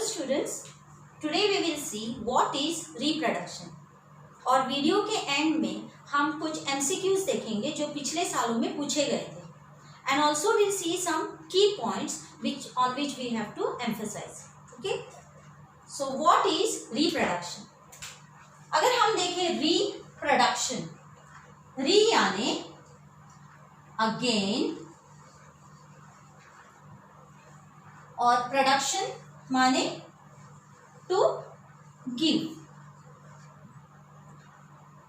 students, today we will see what is reproduction. और video के and में हम कुछ MCQs देखेंगे जो पिछले सालों में पूछे गए थे. And also we'll see some key points on which we have to emphasize. Okay? So what is reproduction? अगर हम देखें reproduction, re यानी again और production माने to give.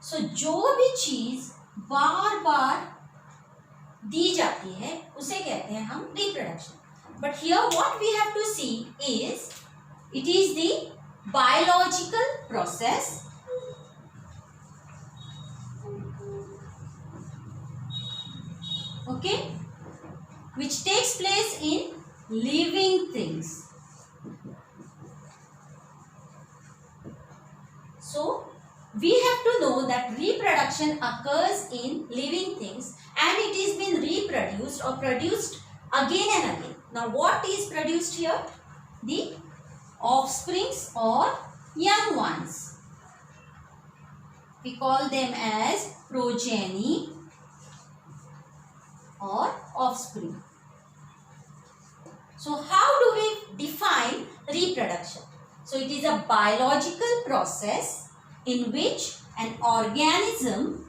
So जो भी चीज बार बार दी जाती है उसे कहते हैं हम reproduction. But here what we have to see is it is the biological process okay which takes place in living things. So we have to know that reproduction occurs in living things and it is been reproduced or produced again and again. Now what is produced here? The offsprings or young ones. We call them as progeny or offspring. So how do we define reproduction? So it is a biological process in which an organism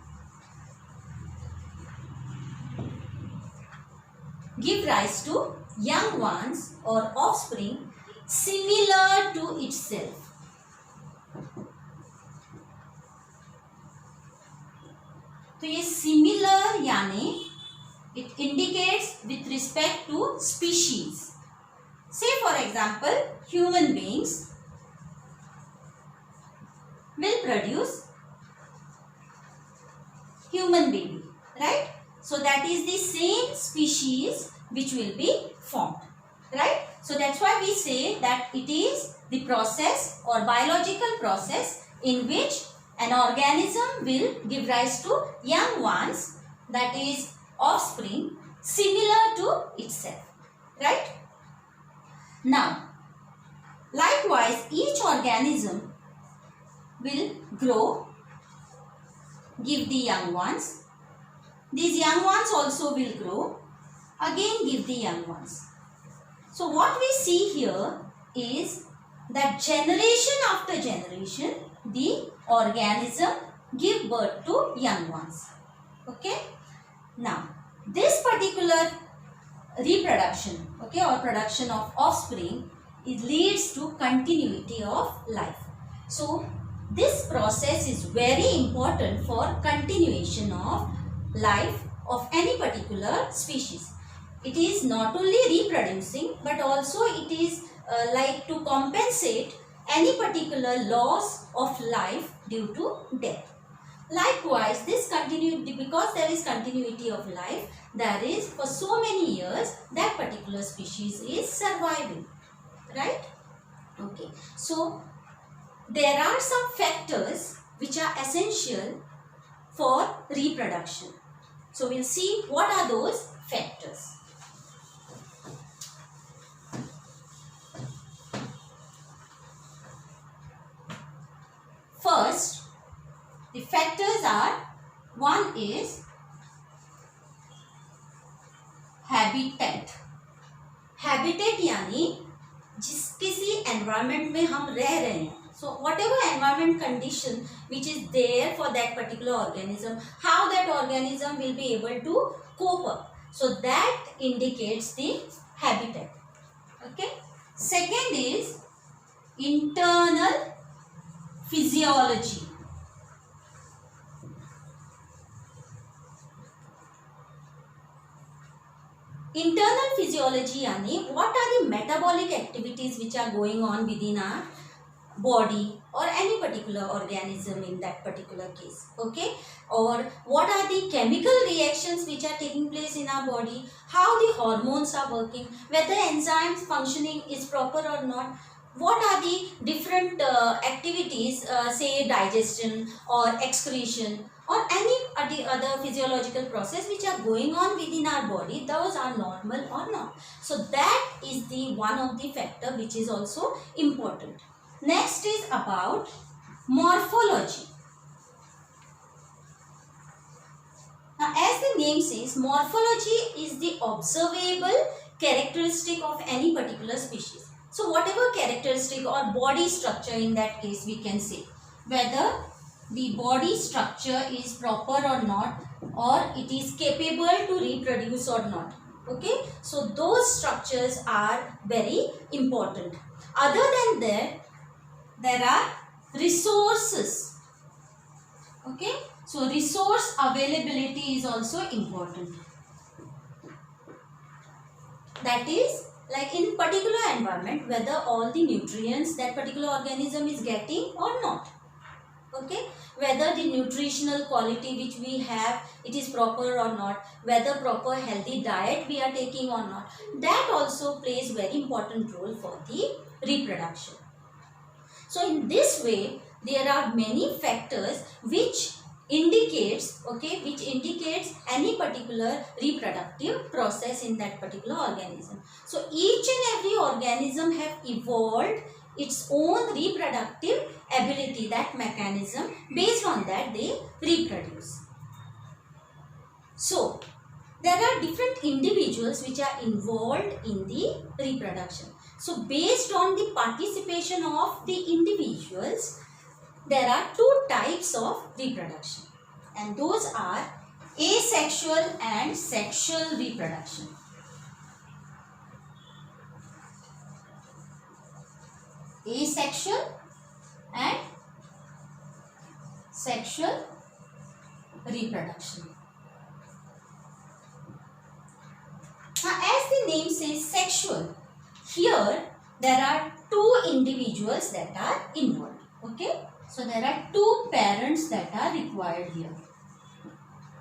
give rise to young ones or offspring similar to itself. तो ये similar यानी it indicates with respect to species. Say for example, human beings will produce human baby, right? So that is the same species which will be formed, right? So that's why we say that it is the process or biological process in which an organism will give rise to young ones, that is offspring similar to itself, right? Now, likewise each organism will grow, give the young ones. These young ones also will grow, again give the young ones. So what we see here is that generation after generation, the organism give birth to young ones. Okay. Now, this particular reproduction, okay, or production of offspring, it leads to continuity of life. So this process is very important for continuation of life of any particular species. It is not only reproducing but also it is like to compensate any particular loss of life due to death. Likewise, this continuity, because there is continuity of life, there is for so many years that particular species is surviving, right? Okay, so there are some factors which are essential for reproduction. So we'll see what are those factors. First, the factors are, one is habitat. Habitat यानी जिस किसी environment में हम रह रहे हैं. So whatever environment condition which is there for that particular organism, how that organism will be able to cope up. So that indicates the habitat. Okay. Second is internal physiology. Internal physiology यानी what are the metabolic activities which are going on within our body or any particular organism in that particular case, okay? Or what are the chemical reactions which are taking place in our body, how the hormones are working, whether enzymes functioning is proper or not, what are the different activities, say digestion or excretion or any other physiological process which are going on within our body, those are normal or not. So that is the one of the factor which is also important. Next is about morphology. Now, as the name says, morphology is the observable characteristic of any particular species. So whatever characteristic or body structure in that case we can say, whether the body structure is proper or not, or it is capable to reproduce or not. Okay, so those structures are very important. Other than that, there are resources. Okay, so resource availability is also important. That is, like in particular environment, whether all the nutrients that particular organism is getting or not. Okay, whether the nutritional quality which we have, it is proper or not, whether proper healthy diet we are taking or not, that also plays very important role for the reproduction. So in this way, there are many factors which indicates, okay, which indicates any particular reproductive process in that particular organism. So each and every organism have evolved its own reproductive ability, that mechanism, based on that they reproduce. So there are different individuals which are involved in the reproduction. So based on the participation of the individuals, there are two types of reproduction, and those are asexual and sexual reproduction. Asexual and sexual reproduction. Now, as the name says, sexual, here there are two individuals that are involved. Okay, so there are two parents that are required here.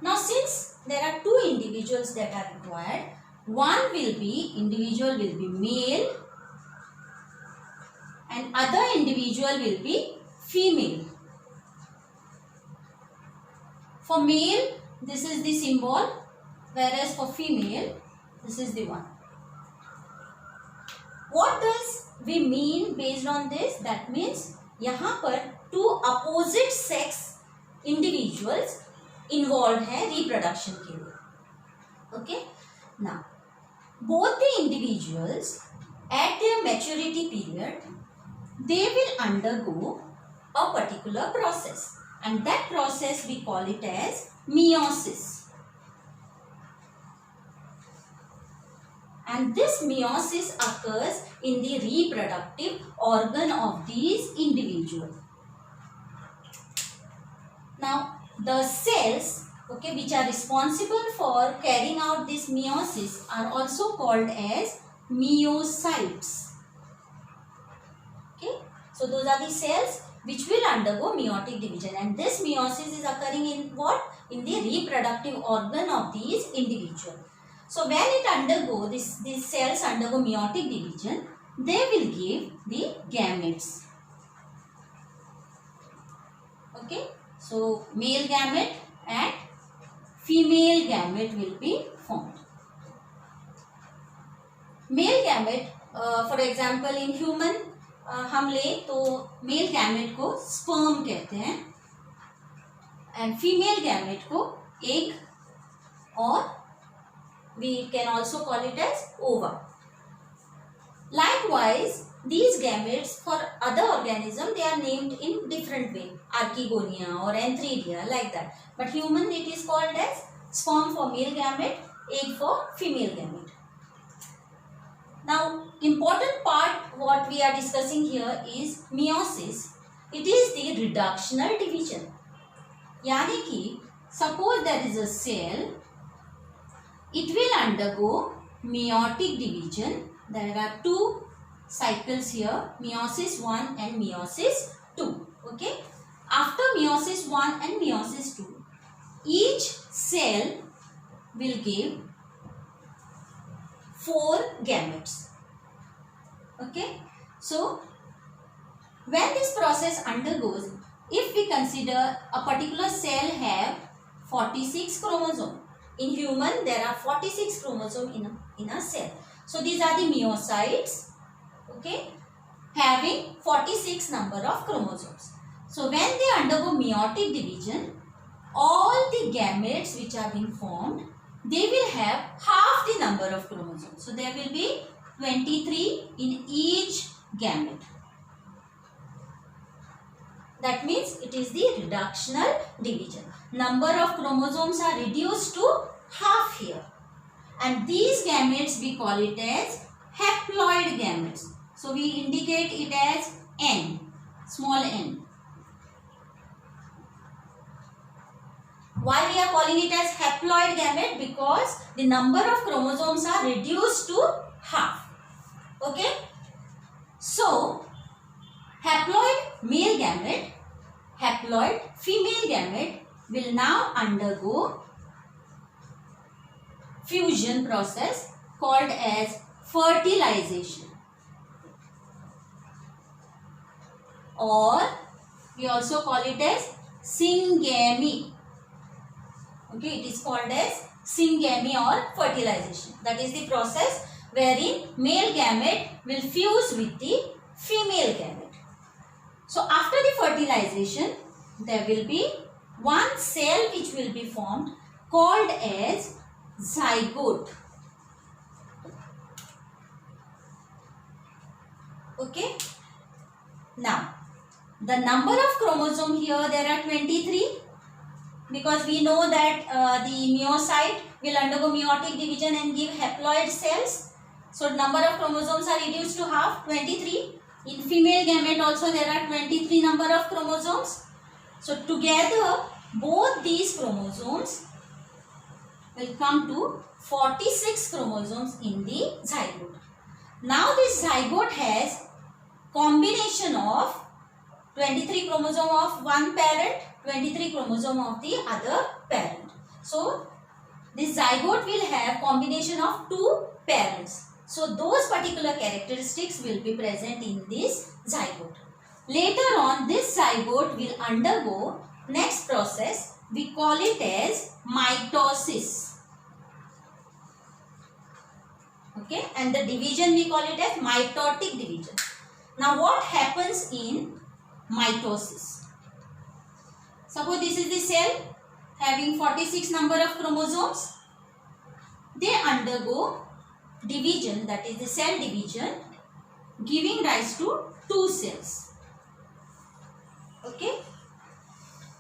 Now, since there are two individuals that are required, one individual will be male and other individual will be female. For male, this is the symbol, whereas for female, this is the one. What does we mean based on this? That means यहाँ पर two opposite sex individuals involved है reproduction के लिए. Okay. Now, both the individuals at their maturity period, they will undergo a particular process, and that process we call it as meiosis. And this meiosis occurs in the reproductive organ of these individuals. Now, the cells, okay, which are responsible for carrying out this meiosis are also called as meiocytes. Okay, so those are the cells which will undergo meiotic division, and this meiosis is occurring in what? In the reproductive organ of these individuals. So when it undergo these cells undergo meiotic division, they will give the gametes. Okay, so male gamete and female gamete will be formed. Male gamete, for example, in human हम ले तो male gamete को sperm कहते हैं and female gamete को egg, or we can also call it as ova. Likewise, these gametes for other organisms, they are named in different way, Archegonia or Antheridia, like that. But human, it is called as sperm for male gamete, egg for female gamete. Now, important part what we are discussing here is meiosis. It is the reductional division. यानी कि suppose there is a cell, it will undergo meiotic division. There are two cycles here, meiosis 1 and meiosis 2. Okay. After meiosis 1 and meiosis 2, each cell will give 4 gametes. Okay. So, when this process undergoes, if we consider a particular cell have 46 chromosome. In human, there are 46 chromosomes in a cell. So these are the myocytes, okay, having 46 number of chromosomes. So when they undergo meiotic division, all the gametes which are being formed, they will have half the number of chromosomes. So there will be 23 in each gamete. That means it is the reductional division. Number of chromosomes are reduced to half here. And these gametes we call it as haploid gametes. So we indicate it as N, small n. Why we are calling it as haploid gamete? Because the number of chromosomes are reduced to half. Okay. So haploid male gamete, haploid female gamete will now undergo fusion process called as fertilization, or we also call it as syngamy. Okay, it is called as syngamy or fertilization. That is the process wherein male gamete will fuse with the female gamete. So after the fertilization, there will be one cell which will be formed called as zygote. Okay. Now, the number of chromosomes here, there are 23, because we know that the myocyte will undergo meiotic division and give haploid cells. So number of chromosomes are reduced to half, 23. In female gamete also there are 23 number of chromosomes. So together both these chromosomes will come to 46 chromosomes in the zygote. Now this zygote has combination of 23 chromosome of one parent, 23 chromosome of the other parent. So this zygote will have combination of two parents. So those particular characteristics will be present in this zygote. Later on, this zygote will undergo next process. We call it as mitosis. Okay, and the division we call it as mitotic division. Now what happens in mitosis? Suppose this is the cell having 46 number of chromosomes. They undergo division, that is the cell division, giving rise to two cells. Okay.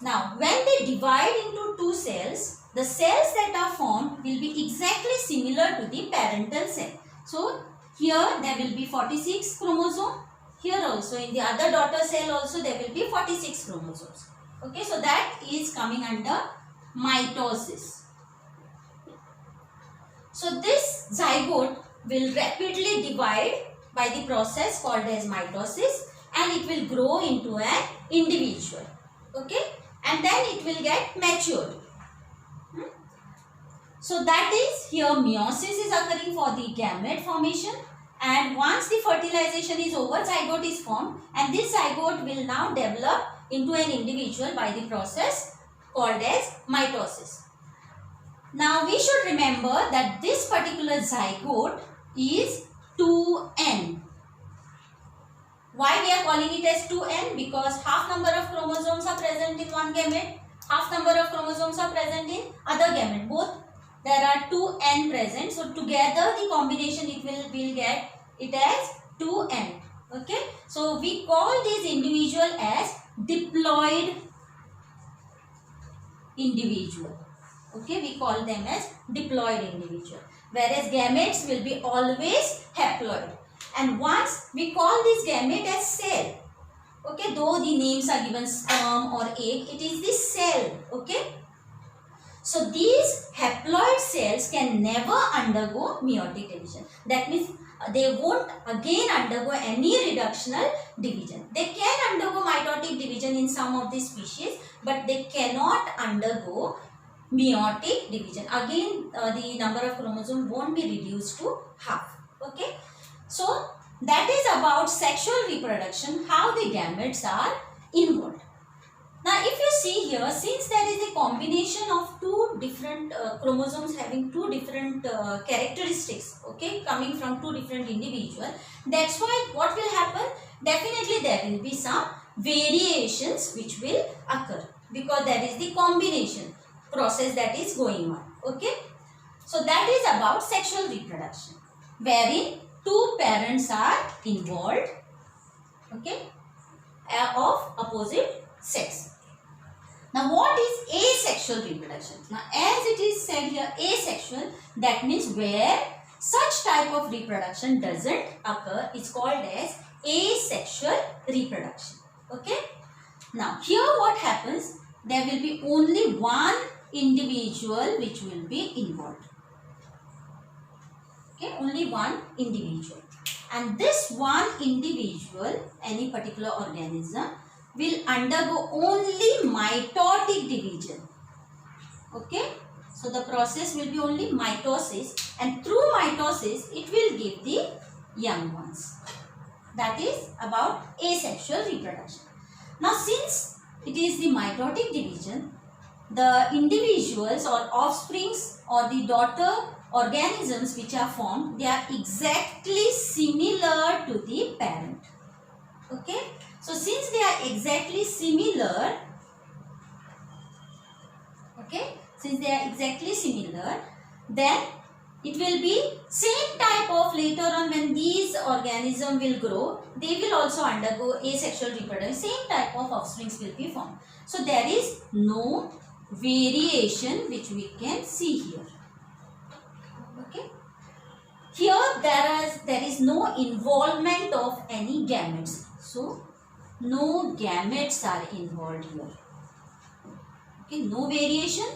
Now when they divide into two cells, the cells that are formed will be exactly similar to the parental cell. So here there will be 46 chromosome. Here also in the other daughter cell also there will be 46 chromosomes. Okay, so that is coming under mitosis. So this zygote will rapidly divide by the process called as mitosis, and it will grow into an individual. Okay, and then it will get matured. So that is here meiosis is occurring for the gamete formation, and once the fertilization is over, zygote is formed, and this zygote will now develop into an individual by the process called as mitosis. Now we should remember that this particular zygote is 2n. Why we are calling it as 2n? Because half number of chromosomes are present in one gamete, half number of chromosomes are present in other gamete. Both there are 2n present. So together the combination it will get it as 2n. Okay. So we call this individual as diploid individual. Okay, we call them as diploid individual. Whereas gametes will be always haploid. And once we call this gamete as cell. Okay, though the names are given sperm or egg, it is the cell. Okay. So these haploid cells can never undergo meiotic division. That means they won't again undergo any reductional division. They can undergo mitotic division in some of the species, but they cannot undergo meiotic division. Again, the number of chromosomes won't be reduced to half. Okay. So that is about sexual reproduction, how the gametes are involved. Now if you see here, since there is a combination of two different chromosomes having two different characteristics, okay, coming from two different individuals, that's why what will happen? Definitely there will be some variations which will occur because there is the combination process that is going on, okay. So that is about sexual reproduction, wherein two parents are involved, okay, of opposite sex. Now what is asexual reproduction? Now as it is said here, asexual, that means where such type of reproduction doesn't occur, is called as asexual reproduction, okay. Now here what happens, there will be only one individual which will be involved, okay, only one individual, and this one individual, any particular organism, will undergo only mitotic division, okay. So the process will be only mitosis, and through mitosis it will give the young ones. That is about asexual reproduction. Now since it is the mitotic division, the individuals or offsprings or the daughter organisms which are formed, they are exactly similar to the parent, okay. So since they are exactly similar, okay, since they are exactly similar, then it will be same type of, later on when these organisms will grow, they will also undergo asexual reproduction, same type of offsprings will be formed. So there is no variation which we can see here, okay. Here there is no involvement of any gametes, so no gametes are involved here, okay, no variation,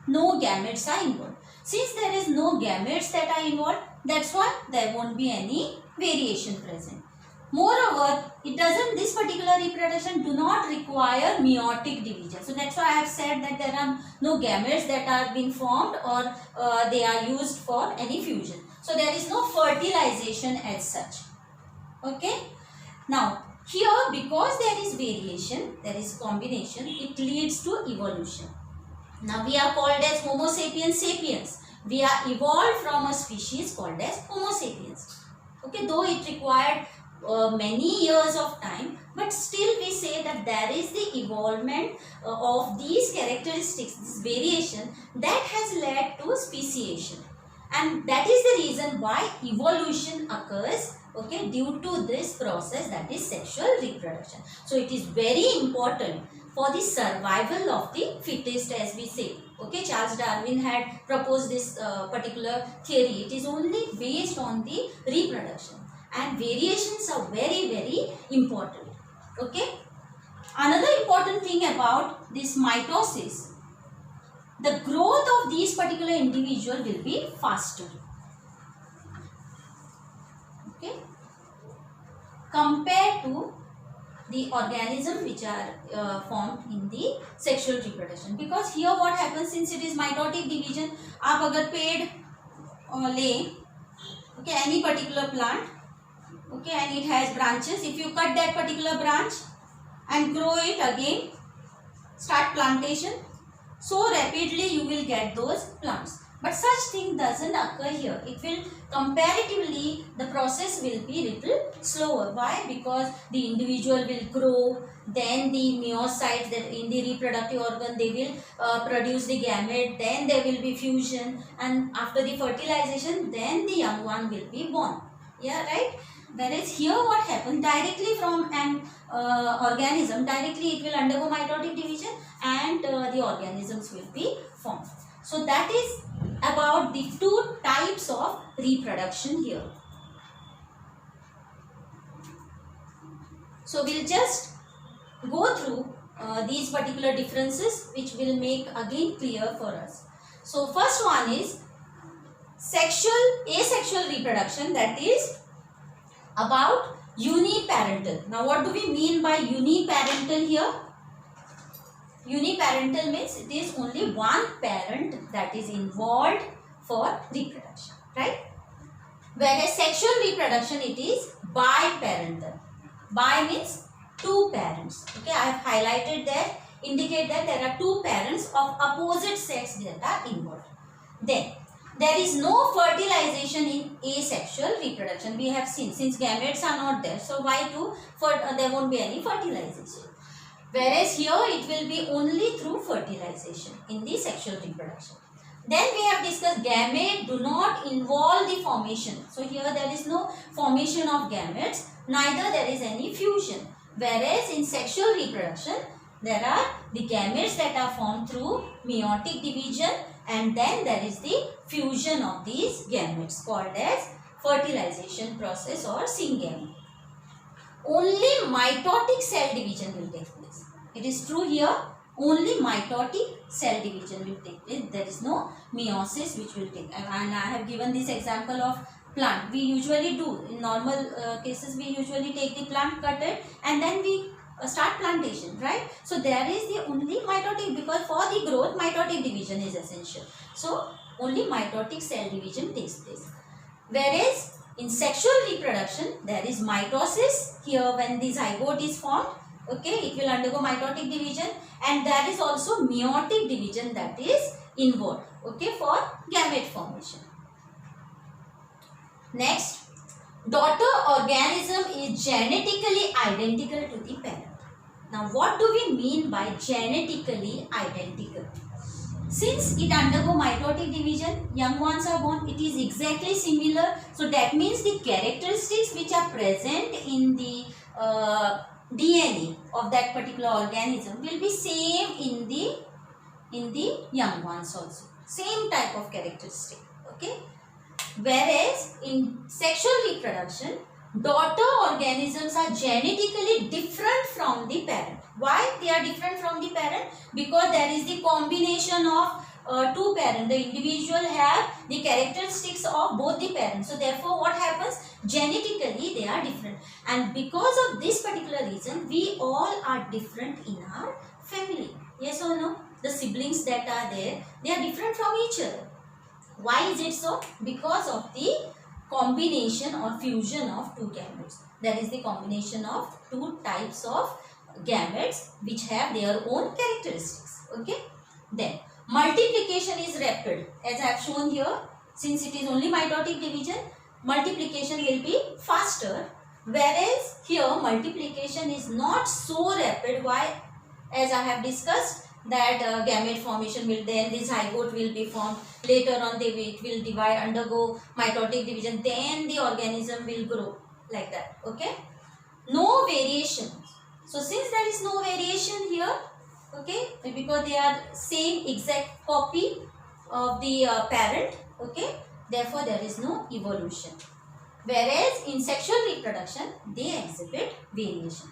no gametes are involved. Since there is no gametes that are involved, that's why there won't be any variation present. Moreover, it doesn't, this particular reproduction do not require meiotic division. So that's why I have said that there are no gametes that are being formed or they are used for any fusion. So there is no fertilization as such, okay. Now here, because there is variation, there is combination, it leads to evolution. Now we are called as Homo sapiens sapiens. We are evolved from a species called as Homo sapiens. Okay, though it required many years of time, but still we say that there is the evolvement of these characteristics, this variation that has led to speciation. And that is the reason why evolution occurs, okay, due to this process, that is sexual reproduction. So it is very important for the survival of the fittest, as we say, okay. Charles Darwin had proposed this particular theory. It is only based on the reproduction, and variations are very, very important, okay. Another important thing about this mitosis, the growth of these particular individual will be faster, okay, compared to the organism which are formed in the sexual reproduction. Because here what happens, since it is mitotic division, आप अगर पेड़ ले, okay, any particular plant, okay, and it has branches, if you cut that particular branch and grow it again, start plantation, so rapidly you will get those plants. But such thing doesn't occur here. It will comparatively, the process will be little slower. Why? Because the individual will grow, then the meiocytes that in the reproductive organ, they will produce the gamete, then there will be fusion, and after the fertilization, then the young one will be born. Yeah, right? Whereas here what happens, directly from an organism, directly it will undergo mitotic division and the organisms will be formed. So that is about the two types of reproduction here. So we'll just go through these particular differences which will make again clear for us. So first one is asexual reproduction, that is about uniparental. Now what do we mean by uniparental here? Uniparental means it is only one parent that is involved for reproduction, right? Whereas sexual reproduction, it is biparental. Bi means two parents. Okay, I have highlighted that, indicate that there are two parents of opposite sex that are involved. Then there is no fertilization in asexual reproduction. We have seen, since gametes are not there, so why there won't be any fertilization. Whereas here it will be only through fertilization in the sexual reproduction. Then we have discussed gametes do not involve the formation. So here there is no formation of gametes, neither there is any fusion. Whereas in sexual reproduction, there are the gametes that are formed through meiotic division, and then there is the fusion of these gametes called as fertilization process or syngamy. Only mitotic cell division will take place. It is true here, only mitotic cell division will take place. There is no meiosis which will take. And I have given this example of plant. We usually do, in normal cases, we usually take the plant, cut it, and then we start plantation, right? So there is the only mitotic, because for the growth mitotic division is essential. So only mitotic cell division takes place. Whereas in sexual reproduction, there is mitosis. Here when the zygote is formed, okay, it will undergo mitotic division, and there is also meiotic division that is involved, okay, for gamete formation. Next, daughter organism is genetically identical to the parent. Now, what do we mean by genetically identical? Since it undergo mitotic division, young ones are born, it is exactly similar. So that means the characteristics which are present in the DNA of that particular organism will be same in the young ones also. Same type of characteristic. Okay. Whereas in sexual reproduction, daughter organisms are genetically different from the parent. Why they are different from the parent? Because there is the combination of two parents. The individual have the characteristics of both the parents. So therefore what happens? Genetically they are different. And because of this particular reason, we all are different in our family. Yes or no? The siblings that are there, they are different from each other. Why is it so? Because of the combination or fusion of two gametes. That is the combination of two types of gametes which have their own characteristics. Okay. Then multiplication is rapid, as I have shown here. Since it is only mitotic division, multiplication will be faster. Whereas here multiplication is not so rapid. Why? As I have discussed, that gamete formation will, then the zygote will be formed. Later on it will divide, undergo mitotic division, then the organism will grow like that. Okay. No variation. So since there is no variation here, okay, because they are same exact copy of the parent, okay, therefore there is no evolution. Whereas in sexual reproduction, they exhibit variation.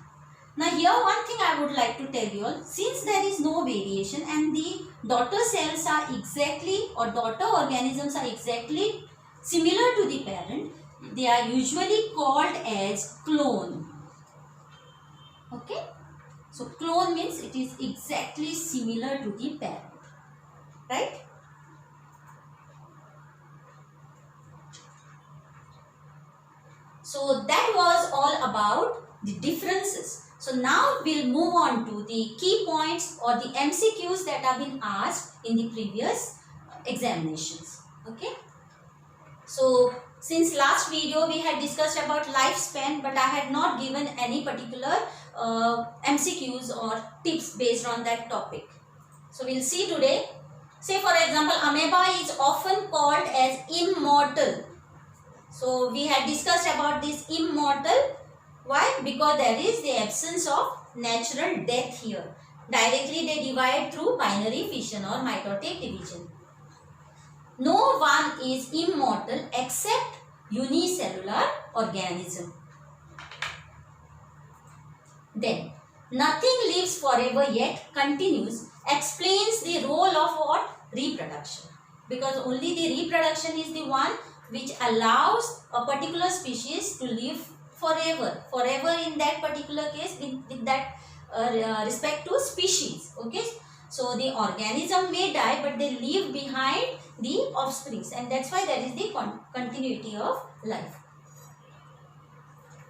Now here one thing I would like to tell you all, since there is no variation and the daughter cells are exactly, or daughter organisms are exactly similar to the parent, they are usually called as clone. Okay. So clone means it is exactly similar to the parent. Right. So that was all about the differences. So now we'll move on to the key points or the MCQs that have been asked in the previous examinations. Okay. So since last video we had discussed about lifespan, but I had not given any particular MCQs or tips based on that topic. So we'll see today. Say for example, amoeba is often called as immortal. So we had discussed about this immortal. Why? Because there is the absence of natural death here. Directly they divide through binary fission or mitotic division. No one is immortal except unicellular organism. Then, nothing lives forever yet continues explains the role of what? Reproduction. Because only the reproduction is the one which allows a particular species to live forever. Forever in that particular case with that respect to species. Okay. So the organism may die but they leave behind the offsprings, and that's why there is the continuity of life.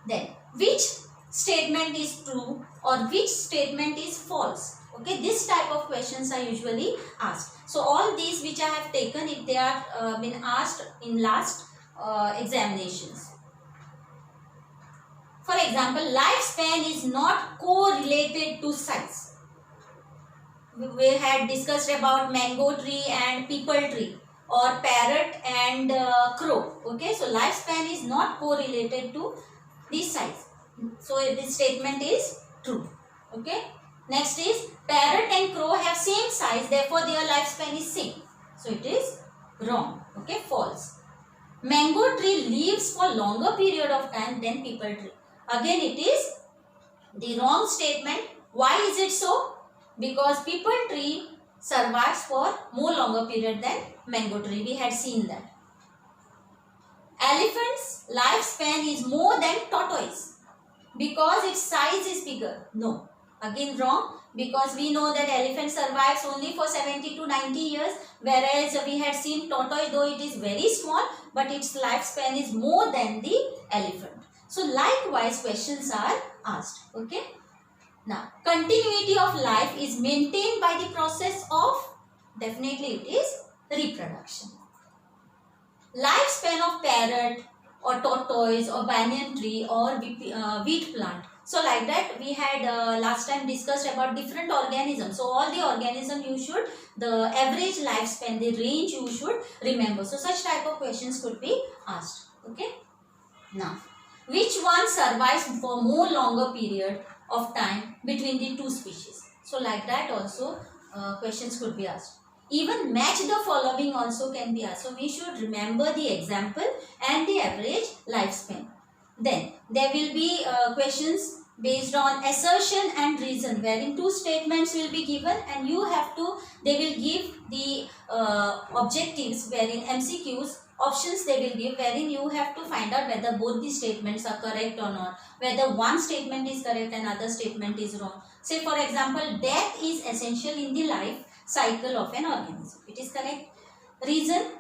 Then which statement is true or which statement is false. Okay, this type of questions are usually asked. So all these which I have taken, if they are been asked in last examinations. For example, lifespan is not correlated to size. We had discussed about mango tree and people tree, or parrot and crow. Okay, so lifespan is not correlated to the size. So this statement is true. Okay. Next is parrot and crow have same size, therefore their lifespan is same. So it is wrong. Okay, false. Mango tree lives for longer period of time than people tree. Again it is the wrong statement. Why is it so? Because people tree survives for more longer period than mango tree. We had seen that. Elephant's lifespan is more than tortoise because its size is bigger. No. Again wrong, because we know that elephant survives only for 70 to 90 years, whereas we had seen tortoise, though it is very small, but its lifespan is more than the elephant. So likewise questions are asked. Okay. Now continuity of life is maintained by the process of, definitely it is reproduction. Lifespan of parrot or tortoise or banyan tree or wheat plant. So like that we had last time discussed about different organisms. So all the organisms you should, the average lifespan, the range you should remember. So such type of questions could be asked. Okay. Now, which one survives for more longer period of time between the two species? So like that also questions could be asked. Even match the following also can be asked. So we should remember the example and the average lifespan. Then there will be questions based on assertion and reason, wherein two statements will be given and you have to, they will give the objectives, wherein MCQs, options they will give, wherein you have to find out whether both the statements are correct or not, whether one statement is correct and other statement is wrong. Say for example, death is essential in the life cycle of an organism. It is correct. Reason,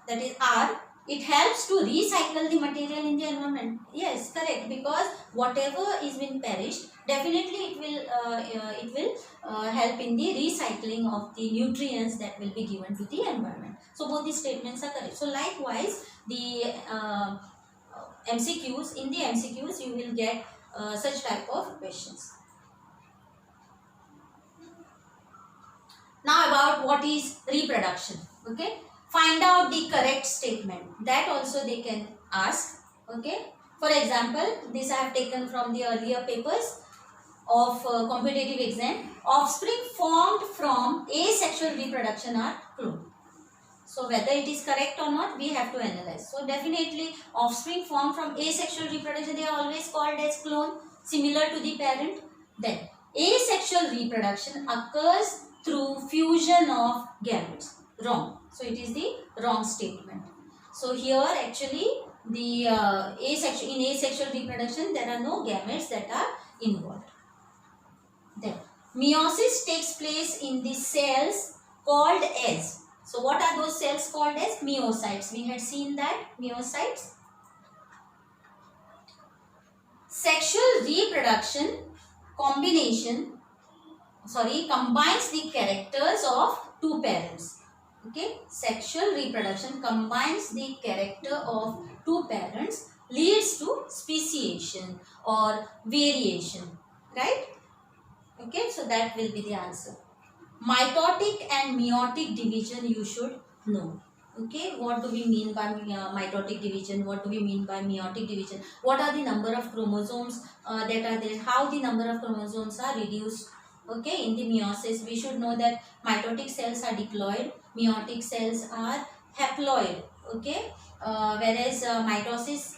that is R, it helps to recycle the material in the environment. Yes, correct, because whatever is been perished, definitely it will help in the recycling of the nutrients that will be given to the environment. So both the statements are correct. So likewise the MCQs, in the MCQs you will get such type of questions. Now about what is reproduction. Okay, find out the correct statement, that also they can ask. Okay, for example, this I have taken from the earlier papers of competitive exam. Offspring formed from asexual reproduction are clone. So whether it is correct or not, we have to analyze. So definitely offspring formed from asexual reproduction, they are always called as clone, similar to the parent. Then asexual reproduction occurs through fusion of gametes. Wrong. So it is the wrong statement. So here actually the in asexual reproduction there are no gametes that are involved. Then meiosis takes place in the cells called as. So what are those cells called as? Myocytes. We had seen that, myocytes. Sexual reproduction combines the characters of two parents. Okay, sexual reproduction combines the character of two parents, leads to speciation or variation, right? Okay, so that will be the answer. Mitotic and meiotic division you should know. Okay, what do we mean by mitotic division? What do we mean by meiotic division? What are the number of chromosomes that are there? How the number of chromosomes are reduced? Okay, in the meiosis, we should know that mitotic cells are diploid, meiotic cells are haploid. Okay, whereas mitosis,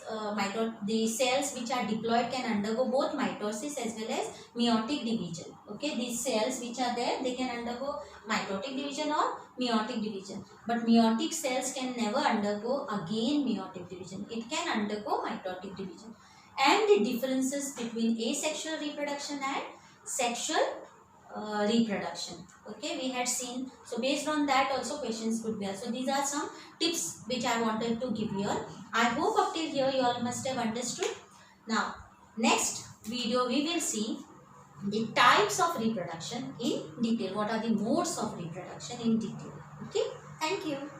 the cells which are diploid can undergo both mitosis as well as meiotic division. Okay, these cells which are there, they can undergo mitotic division or meiotic division. But meiotic cells can never undergo again meiotic division. It can undergo mitotic division. And the differences between asexual reproduction and sexual reproduction. Okay, we had seen. So based on that also questions could be asked. So these are some tips which I wanted to give you all. I hope up till here you all must have understood. Now next video we will see the types of reproduction in detail. What are the modes of reproduction in detail? Okay. Thank you.